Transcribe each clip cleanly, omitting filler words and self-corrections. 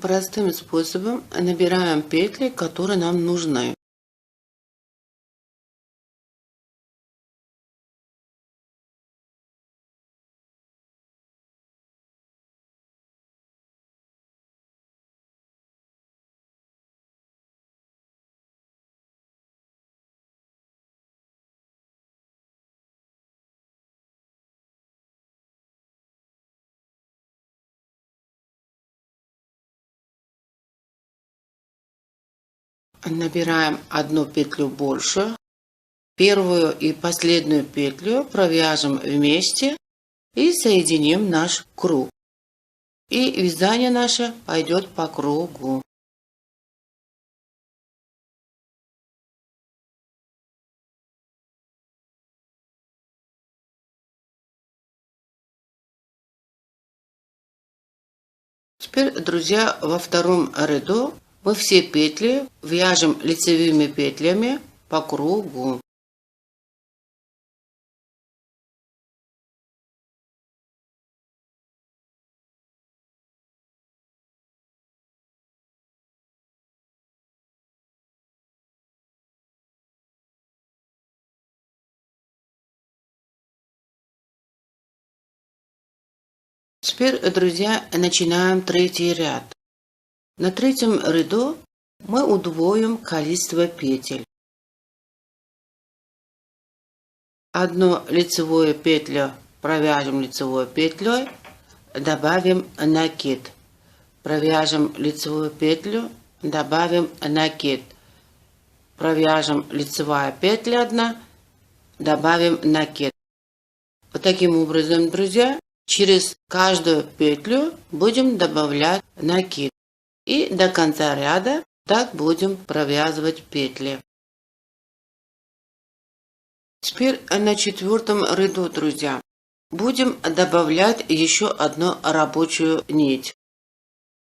Простым способом набираем петли, которые нам нужны. Набираем одну петлю больше. Первую и последнюю петлю провяжем вместе и соединим наш круг. И вязание наше пойдет по кругу. Теперь, друзья, во втором ряду мы все петли вяжем лицевыми петлями по кругу. Теперь, друзья, начинаем третий ряд. На третьем ряду мы удвоим количество петель. Одну лицевую петлю провяжем лицевой петлей, добавим накид. Провяжем лицевую петлю, добавим накид. Провяжем лицевая петля одна, добавим накид. Вот таким образом, друзья, через каждую петлю будем добавлять накид. И до конца ряда так будем провязывать петли. Теперь на четвертом ряду, друзья, будем добавлять еще одну рабочую нить.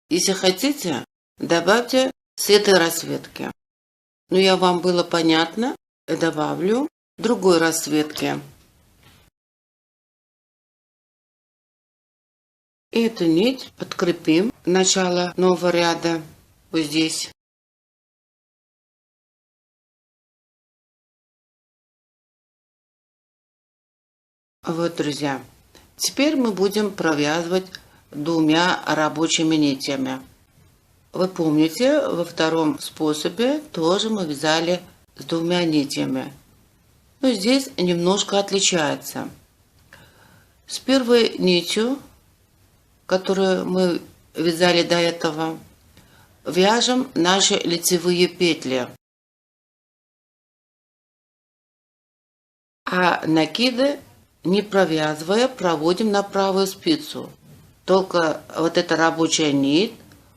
Если хотите, добавьте с этой расцветки. Но я вам было понятно, добавлю другой расцветки. Эту нить подкрепим начало нового ряда вот здесь. Вот, друзья, теперь мы будем провязывать двумя рабочими нитями. Вы помните, во втором способе тоже мы вязали с двумя нитями. Но здесь немножко отличается. С первой нитью, которую мы вязали до этого, вяжем наши лицевые петли. А накиды, не провязывая, проводим на правую спицу. Только вот эта рабочая нить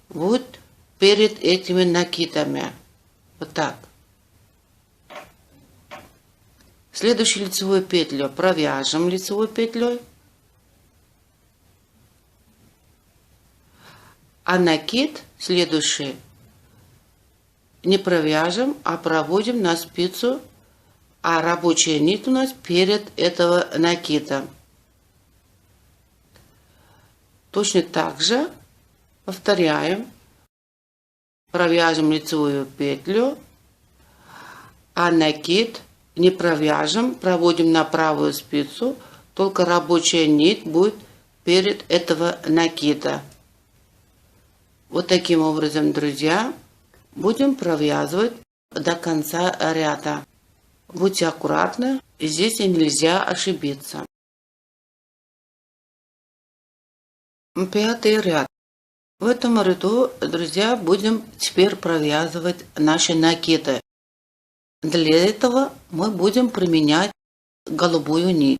будет перед этими накидами. Вот так. Следующую лицевую петлю провяжем лицевой петлей. А накид следующий не провяжем, а проводим на спицу, а рабочая нить у нас перед этого накида. Точно так же повторяем, провяжем лицевую петлю, а накид не провяжем, проводим на правую спицу, только рабочая нить будет перед этого накида. Вот таким образом, друзья, будем провязывать до конца ряда. Будьте аккуратны, здесь нельзя ошибиться. Пятый ряд. В этом ряду, друзья, будем теперь провязывать наши накиды. Для этого мы будем применять голубую нить.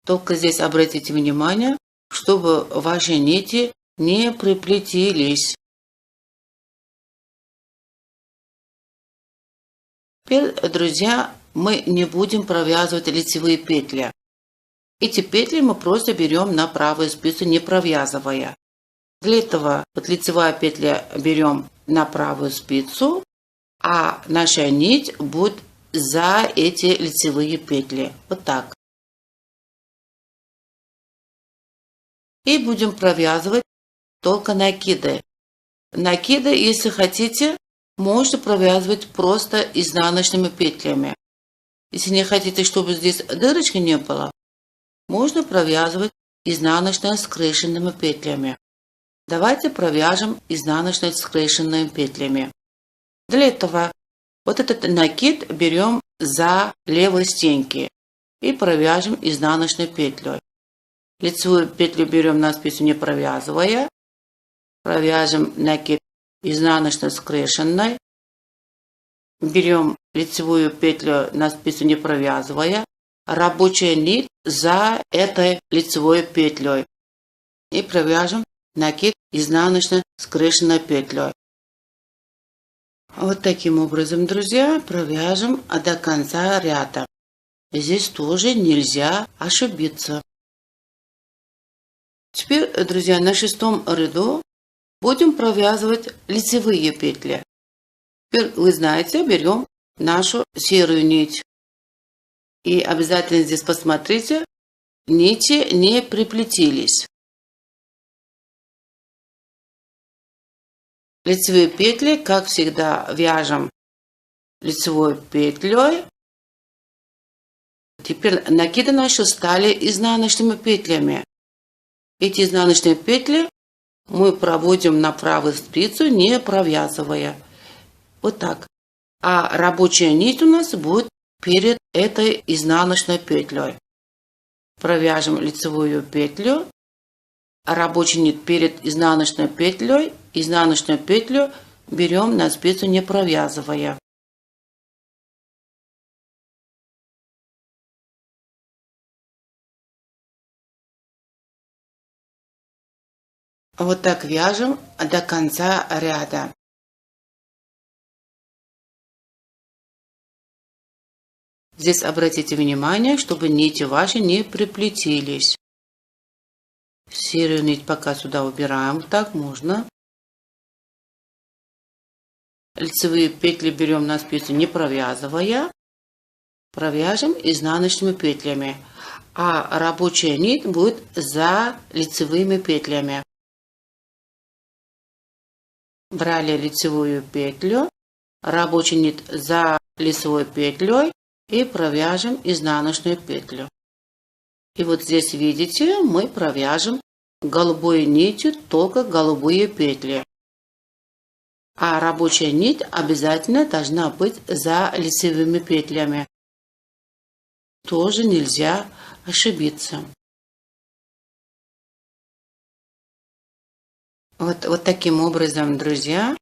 Только здесь обратите внимание, чтобы ваши нити не приплетились. Теперь, друзья, мы не будем провязывать лицевые петли. Эти петли мы просто берем на правую спицу, не провязывая. Для этого вот лицевая петля берем на правую спицу, а наша нить будет за эти лицевые петли. Вот так. И будем провязывать только накиды. Накиды, если хотите, можете провязывать просто изнаночными петлями. Если не хотите, чтобы здесь дырочки не было, можно провязывать изнаночно скрещенными петлями. Давайте провяжем изнаночно скрещенными петлями. Для этого вот этот накид берем за левой стенки и провяжем изнаночной петлей. Лицевую петлю берем на спицу, не провязывая. Провяжем накид изнаночно скрещенной. Берем лицевую петлю на спицу, не провязывая. Рабочая нить за этой лицевой петлей. И провяжем накид изнаночно скрещенной петлей. Вот таким образом, друзья, провяжем до конца ряда. Здесь тоже нельзя ошибиться. Теперь, друзья, на шестом ряду будем провязывать лицевые петли. Теперь, вы знаете, берем нашу серую нить. И обязательно здесь посмотрите, нити не приплетились. Лицевые петли, как всегда, вяжем лицевой петлей. Теперь накиды наши стали изнаночными петлями. Эти изнаночные петли мы проводим на правую спицу, не провязывая. Вот так. А рабочая нить у нас будет перед этой изнаночной петлей. Провяжем лицевую петлю. Рабочую нить перед изнаночной петлей. Изнаночную петлю берем на спицу, не провязывая. Вот так вяжем до конца ряда. Здесь обратите внимание, чтобы нити ваши не приплетились. Серую нить пока сюда убираем, вот так можно. Лицевые петли берем на спицу, не провязывая. Провяжем изнаночными петлями. А рабочая нить будет за лицевыми петлями. Брали лицевую петлю, рабочую нить за лицевой петлей и провяжем изнаночную петлю. И вот здесь видите, мы провяжем голубой нитью только голубые петли. А рабочая нить обязательно должна быть за лицевыми петлями. Тоже нельзя ошибиться. Вот таким образом, друзья,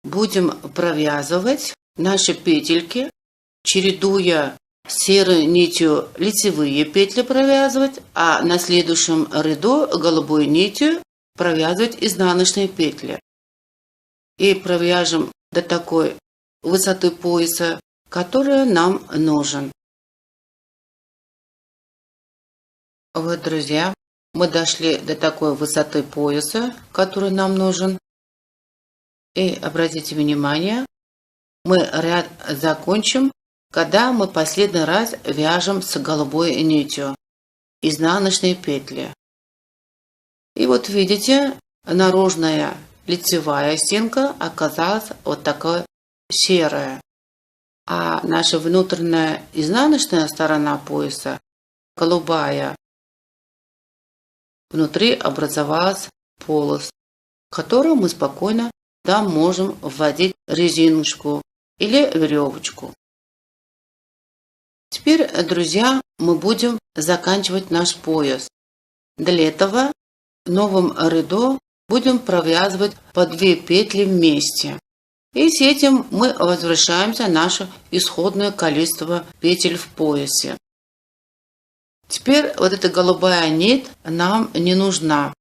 будем провязывать наши петельки, чередуя серой нитью лицевые петли провязывать, а на следующем ряду голубой нитью провязывать изнаночные петли. И провяжем до такой высоты пояса, которая нам нужен. Вот, друзья, мы дошли до такой высоты пояса, который нам нужен. И обратите внимание, мы ряд закончим, когда мы последний раз вяжем с голубой нитью изнаночные петли. И вот видите, наружная лицевая стенка оказалась вот такой серая. А наша внутренняя изнаночная сторона пояса голубая. Внутри образовалась полость, в которую мы спокойно можем вводить резиночку или веревочку. Теперь, друзья, мы будем заканчивать наш пояс. Для этого в новом ряду будем провязывать по 2 петли вместе. И с этим мы возвращаемся на наше исходное количество петель в поясе. Теперь вот эта голубая нить нам не нужна.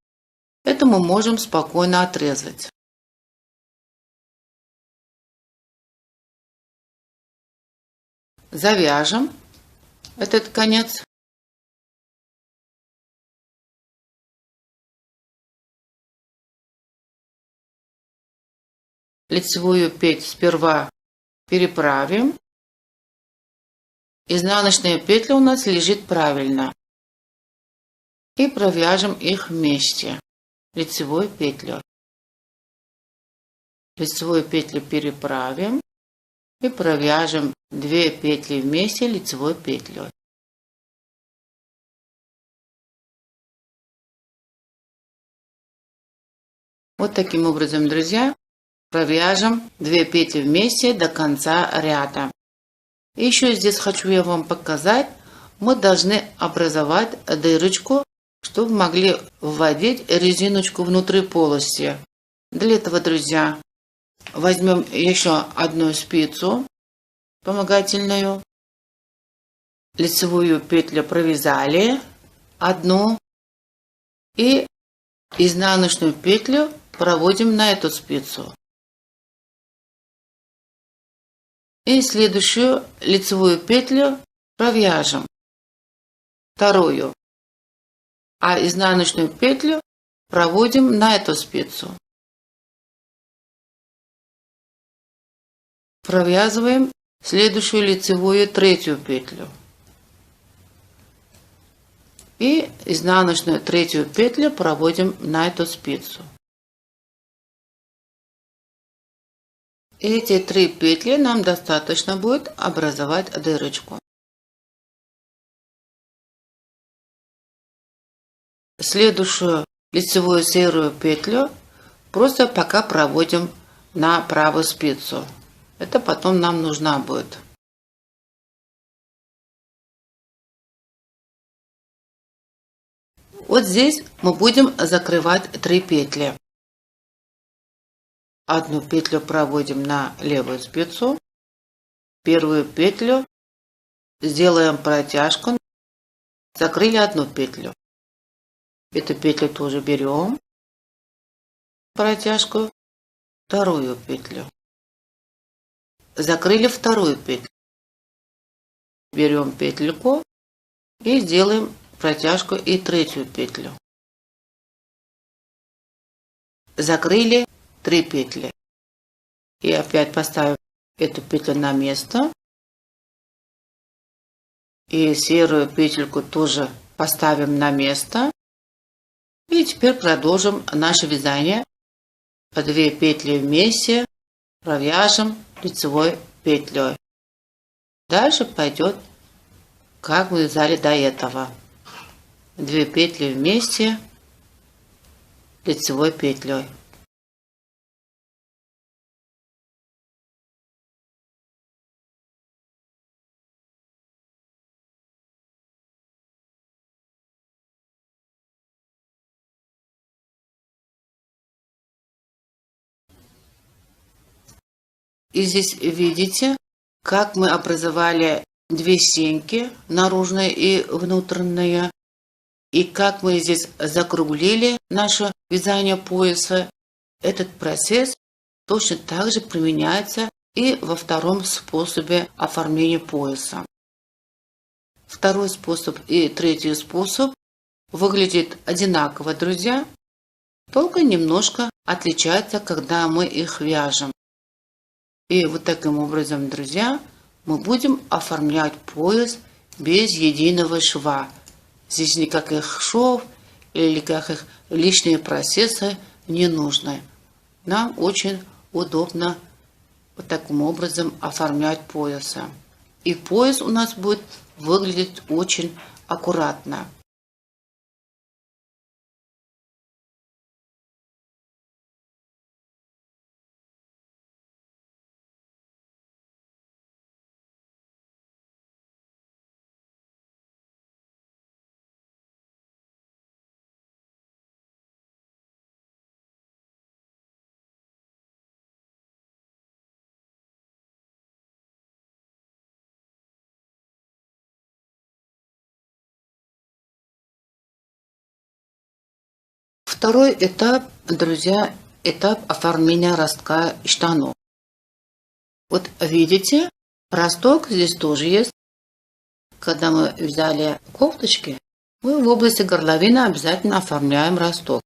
Это мы можем спокойно отрезать. Завяжем этот конец. Лицевую петь сперва переправим. Изнаночная петля у нас лежит правильно. И провяжем их вместе лицевой петлей. Лицевую петлю переправим и провяжем 2 петли вместе лицевой петлей. Вот таким образом, друзья, провяжем 2 петли вместе до конца ряда. И еще здесь хочу я вам показать, мы должны образовать дырочку, чтобы могли вводить резиночку внутри полости. Для этого, друзья, возьмем еще одну спицу вспомогательную, лицевую петлю провязали одну и изнаночную петлю проводим на эту спицу. И следующую лицевую петлю провяжем, вторую, а изнаночную петлю проводим на эту спицу. Провязываем следующую лицевую 3-ю петлю. И изнаночную 3-ю петлю проводим на эту спицу. Эти 3 петли нам достаточно будет образовать дырочку. Следующую лицевую серую петлю просто пока проводим на правую спицу. Это потом нам нужна будет. Вот здесь мы будем закрывать 3 петли. Одну петлю проводим на левую спицу, первую петлю сделаем протяжку, закрыли одну петлю. Эту петлю тоже берем, протяжку, вторую петлю. Закрыли вторую петлю. Берем петельку и сделаем протяжку и 3-ю петлю. Закрыли 3 петли. И опять поставим эту петлю на место. И серую петельку тоже поставим на место. И теперь продолжим наше вязание. По 2 петли вместе провяжем лицевой петлей. Дальше пойдет, как мы вязали до этого. 2 петли вместе лицевой петлей. И здесь видите, как мы образовали 2 стенки, наружные и внутренние, и как мы здесь закруглили наше вязание пояса. Этот процесс точно так же применяется и во втором способе оформления пояса. Второй способ и 3-й способ выглядят одинаково, друзья, только немножко отличаются, когда мы их вяжем. И вот таким образом, друзья, мы будем оформлять пояс без единого шва. Здесь никаких швов или как их лишние процессы не нужны. Нам очень удобно вот таким образом оформлять поясы. И пояс у нас будет выглядеть очень аккуратно. Второй этап, друзья, этап оформления ростка штанов. Вот видите, росток здесь тоже есть. Когда мы взяли кофточки, мы в области горловины обязательно оформляем росток.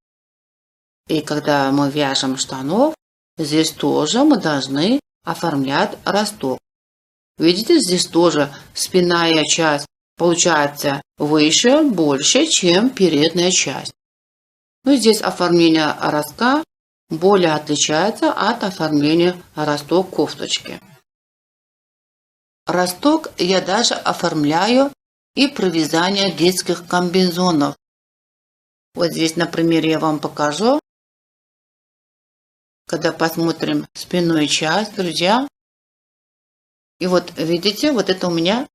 И когда мы вяжем штанов, здесь тоже мы должны оформлять росток. Видите, здесь тоже спинная часть получается выше, больше, чем передняя часть. Но здесь оформление ростка более отличается от оформления росток кофточки. Росток я даже оформляю и при вязании детских комбинезонов. Вот здесь на примере я вам покажу. Когда посмотрим спинную часть, друзья. И вот видите, вот это у меня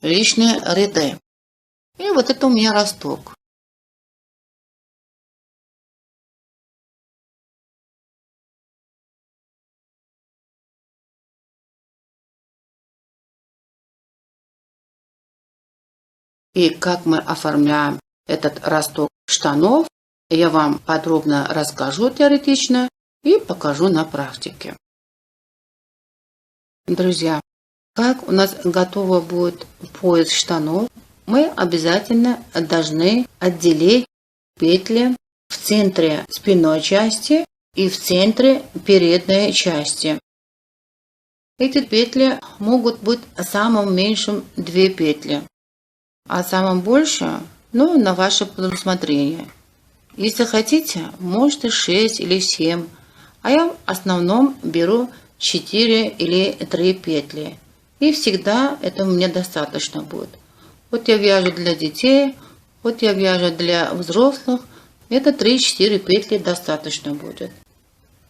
лишние ряды. И вот это у меня росток. И как мы оформляем этот росток штанов, я вам подробно расскажу теоретично и покажу на практике. Друзья, как у нас готово будет пояс штанов, мы обязательно должны отделить петли в центре спинной части и в центре передней части. Эти петли могут быть самым меньшим 2 петли. А самым больше, на ваше усмотрение. Если хотите, можете 6 или 7, а я в основном беру 4 или 3 петли. И всегда этого мне достаточно будет. Вот я вяжу для детей, вот я вяжу для взрослых, это 3-4 петли достаточно будет.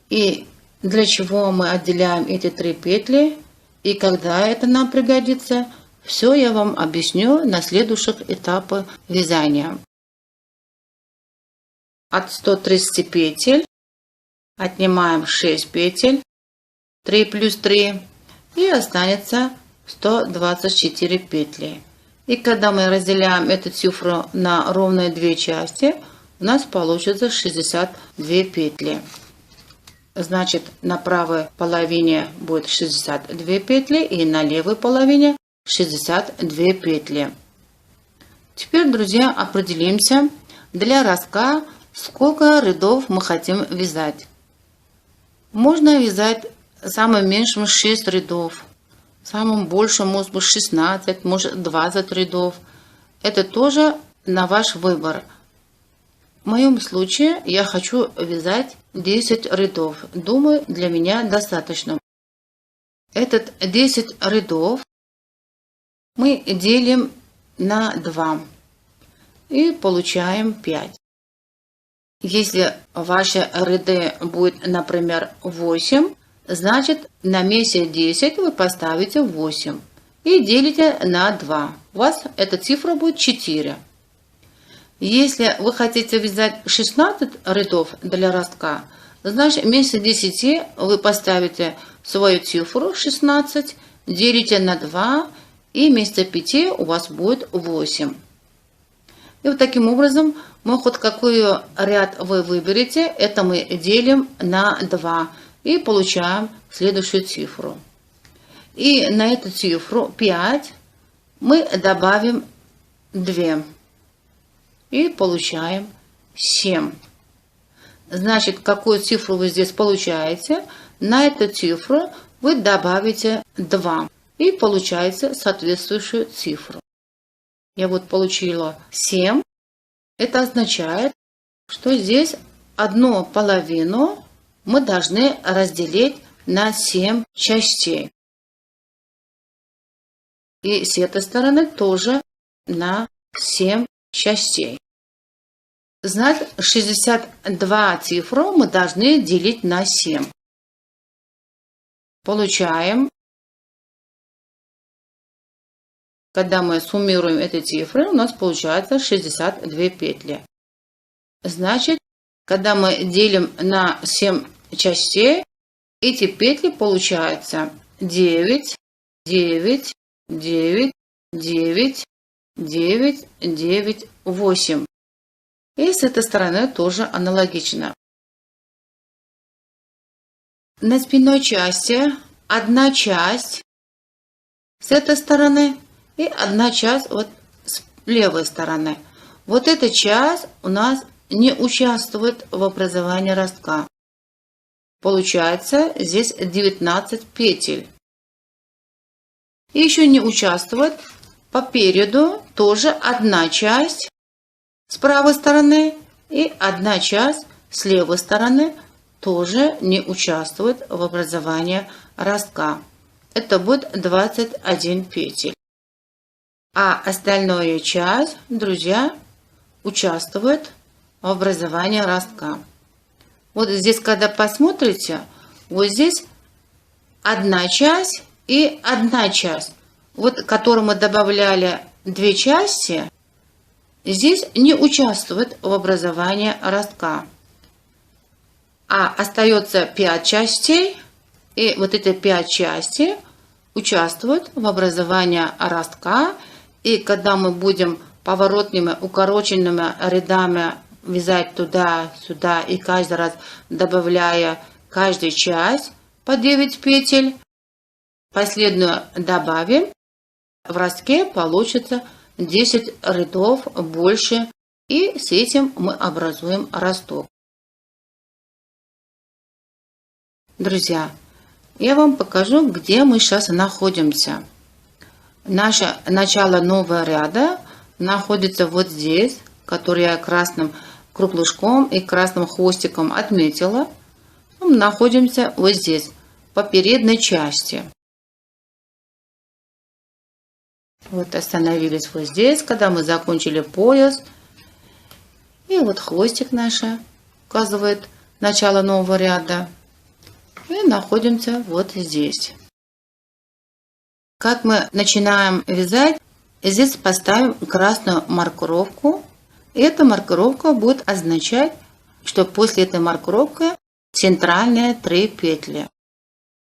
И для чего мы отделяем эти 3 петли, и когда это нам пригодится, все я вам объясню на следующих этапах вязания. От 130 петель отнимаем 6 петель, 3 плюс 3, и останется 124 петли. И когда мы разделяем эту цифру на ровные 2 части, у нас получится 62 петли. Значит, на правой половине будет 62 петли и на левой половине 62 петли. Теперь, друзья, определимся для ростка, сколько рядов мы хотим вязать. Можно вязать самым меньшим 6 рядов, самым большим может быть 16, может 20 рядов. Это тоже на ваш выбор. В моем случае я хочу вязать 10 рядов. Думаю, для меня достаточно. Этот 10 рядов мы делим на 2 и получаем 5. Если ваши ряды будет, например, 8, значит на месте 10 вы поставите 8 и делите на 2. У вас эта цифра будет 4. Если вы хотите вязать 16 рядов для ростка, значит вместо 10 вы поставите свою цифру 16, делите на 2, и вместо 5 у вас будет 8. И вот таким образом мы хоть какой ряд вы выберете, это мы делим на 2 и получаем следующую цифру. И на эту цифру 5 мы добавим 2 и получаем 7. Значит, какую цифру вы здесь получаете, на эту цифру вы добавите 2 и получается соответствующую цифру. Я вот получила 7. Это означает, что здесь одну половину мы должны разделить на 7 частей. И с этой стороны тоже на 7 частей. Значит, 62 цифру мы должны делить на 7. Получаем, когда мы суммируем эти цифры, у нас получается 62 петли. Значит, когда мы делим на 7 частей, эти петли получается 9, 9, 9, 9, 9, 9, 8. И с этой стороны тоже аналогично. На спинной части одна часть с этой стороны и одна часть вот с левой стороны. Вот эта часть у нас не участвует в образовании ростка. Получается здесь 19 петель. И еще не участвует по переду тоже одна часть с правой стороны и одна часть с левой стороны тоже не участвует в образовании ростка. Это будет 21 петель. А остальная часть, друзья, участвует в образовании ростка. Вот здесь, когда посмотрите, вот здесь одна часть и одна часть. Вот, которую мы добавляли 2 части, здесь не участвует в образовании ростка. А остается 5 частей, и вот эти 5 частей участвуют в образовании ростка. И когда мы будем поворотными, укороченными рядами вязать туда-сюда и каждый раз добавляя каждую часть по 9 петель, последнюю добавим, в ростке получится 10 рядов больше, и с этим мы образуем росток. Друзья, я вам покажу, где мы сейчас находимся. Наше начало нового ряда находится вот здесь, который я красным кругляшком и красным хвостиком отметила. Мы находимся вот здесь, по передней части. Вот остановились вот здесь, когда мы закончили пояс. И вот хвостик наш указывает начало нового ряда. И находимся вот здесь. Как мы начинаем вязать, здесь поставим красную маркировку. И эта маркировка будет означать, что после этой маркировки центральные 3 петли.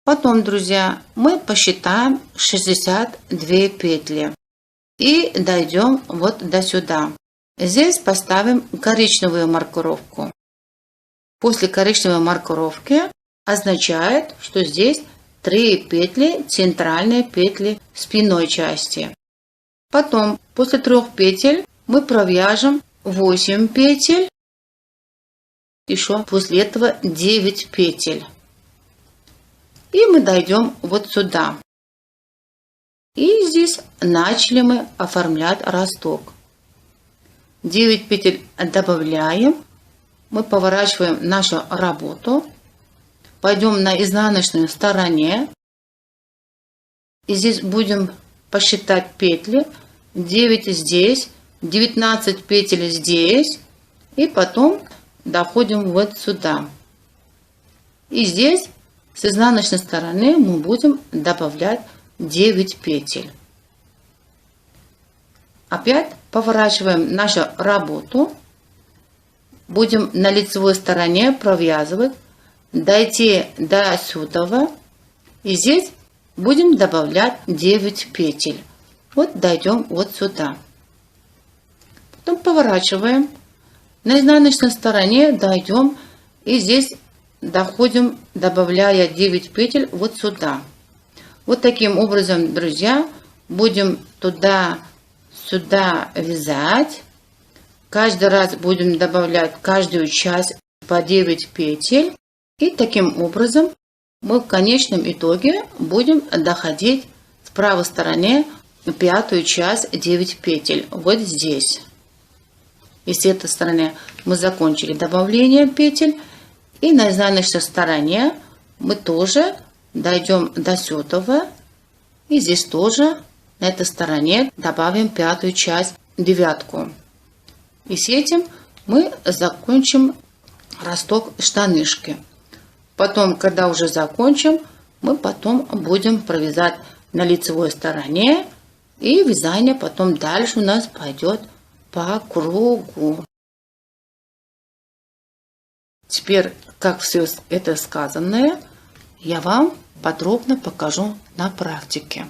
Потом, друзья, мы посчитаем 62 петли и дойдем вот до сюда. Здесь поставим коричневую маркировку. После коричневой маркировки означает, что здесь 3 петли, центральные петли спинной части. Потом, после 3 петель, мы провяжем 8 петель. Еще после этого 9 петель. И мы дойдем вот сюда. И здесь начали мы оформлять росток. 9 петель добавляем. Мы поворачиваем нашу работу. Пойдем на изнаночной стороне. И здесь будем посчитать петли. 9 здесь, 19 петель здесь. И потом доходим вот сюда. И здесь с изнаночной стороны мы будем добавлять 9 петель. Опять поворачиваем нашу работу. Будем на лицевой стороне провязывать. Дойти до сюда. И здесь будем добавлять 9 петель. Вот дойдем вот сюда. Потом поворачиваем. На изнаночной стороне дойдем. И здесь доходим, добавляя 9 петель вот сюда. Вот таким образом, друзья, будем туда-сюда вязать. Каждый раз будем добавлять каждую часть по 9 петель. И таким образом мы в конечном итоге будем доходить с правой стороны 5-ю часть 9 петель. Вот здесь. И с этой стороны мы закончили добавление петель. И на изнаночной стороне мы тоже дойдем до сетого. И здесь тоже на этой стороне добавим пятую часть, девятку. И с этим мы закончим росток штанишки. Потом, когда уже закончим, мы потом будем провязать на лицевой стороне. И вязание потом дальше у нас пойдет по кругу. Теперь, как все это сказанное, я вам подробно покажу на практике.